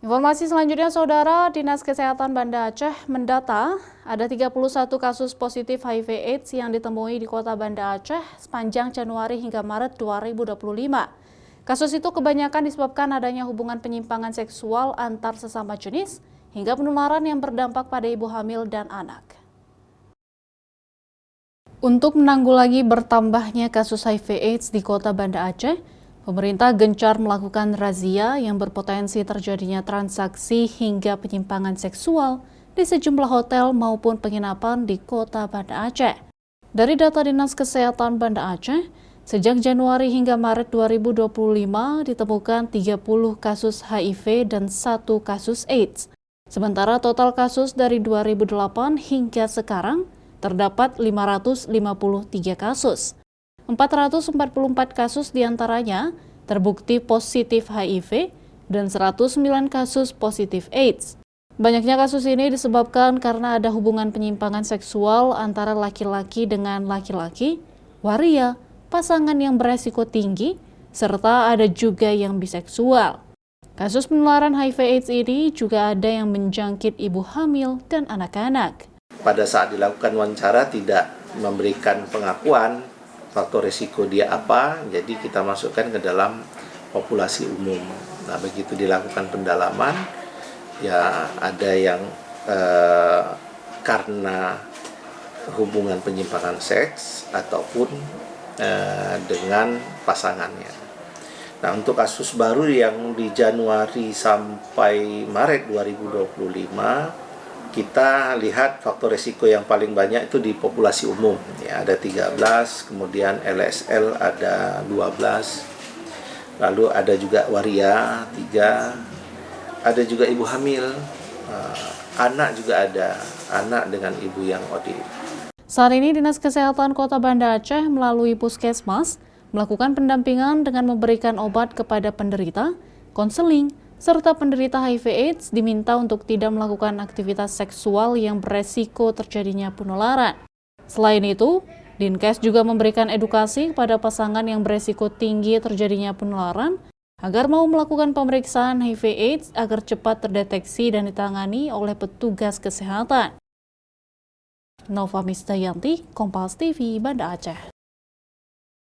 Informasi selanjutnya, Saudara, Dinas Kesehatan Banda Aceh mendata ada 31 kasus positif HIV/AIDS yang ditemui di kota Banda Aceh sepanjang Januari hingga Maret 2025. Kasus itu kebanyakan disebabkan adanya hubungan penyimpangan seksual antar sesama jenis hingga penularan yang berdampak pada ibu hamil dan anak. Untuk menanggulangi bertambahnya kasus HIV/AIDS di kota Banda Aceh, pemerintah gencar melakukan razia yang berpotensi terjadinya transaksi hingga penyimpangan seksual di sejumlah hotel maupun penginapan di kota Banda Aceh. Dari data Dinas Kesehatan Banda Aceh, sejak Januari hingga Maret 2025 ditemukan 30 kasus HIV dan 1 kasus AIDS. Sementara total kasus dari 2008 hingga sekarang terdapat 553 kasus. 444 kasus diantaranya terbukti positif HIV dan 109 kasus positif AIDS. Banyaknya kasus ini disebabkan karena ada hubungan penyimpangan seksual antara laki-laki dengan laki-laki, waria, pasangan yang beresiko tinggi, serta ada juga yang biseksual. Kasus penularan HIV/AIDS ini juga ada yang menjangkit ibu hamil dan anak-anak. Pada saat dilakukan wawancara tidak memberikan pengakuan faktor risiko dia apa, jadi kita masukkan ke dalam populasi umum. Nah, begitu dilakukan pendalaman, ya ada yang karena hubungan penyimpangan seks ataupun dengan pasangannya. Nah, untuk kasus baru yang di Januari sampai Maret 2025, kita lihat faktor risiko yang paling banyak itu di populasi umum, ya, ada 13, kemudian LSL ada 12, lalu ada juga waria 3, ada juga ibu hamil, anak juga ada, anak dengan ibu yang OD. Saat ini Dinas Kesehatan Kota Banda Aceh melalui Puskesmas melakukan pendampingan dengan memberikan obat kepada penderita, konseling, serta penderita HIV/AIDS diminta untuk tidak melakukan aktivitas seksual yang beresiko terjadinya penularan. Selain itu, Dinkes juga memberikan edukasi kepada pasangan yang beresiko tinggi terjadinya penularan agar mau melakukan pemeriksaan HIV/AIDS agar cepat terdeteksi dan ditangani oleh petugas kesehatan. Nova Mistayanti, Kompas TV, Banda Aceh.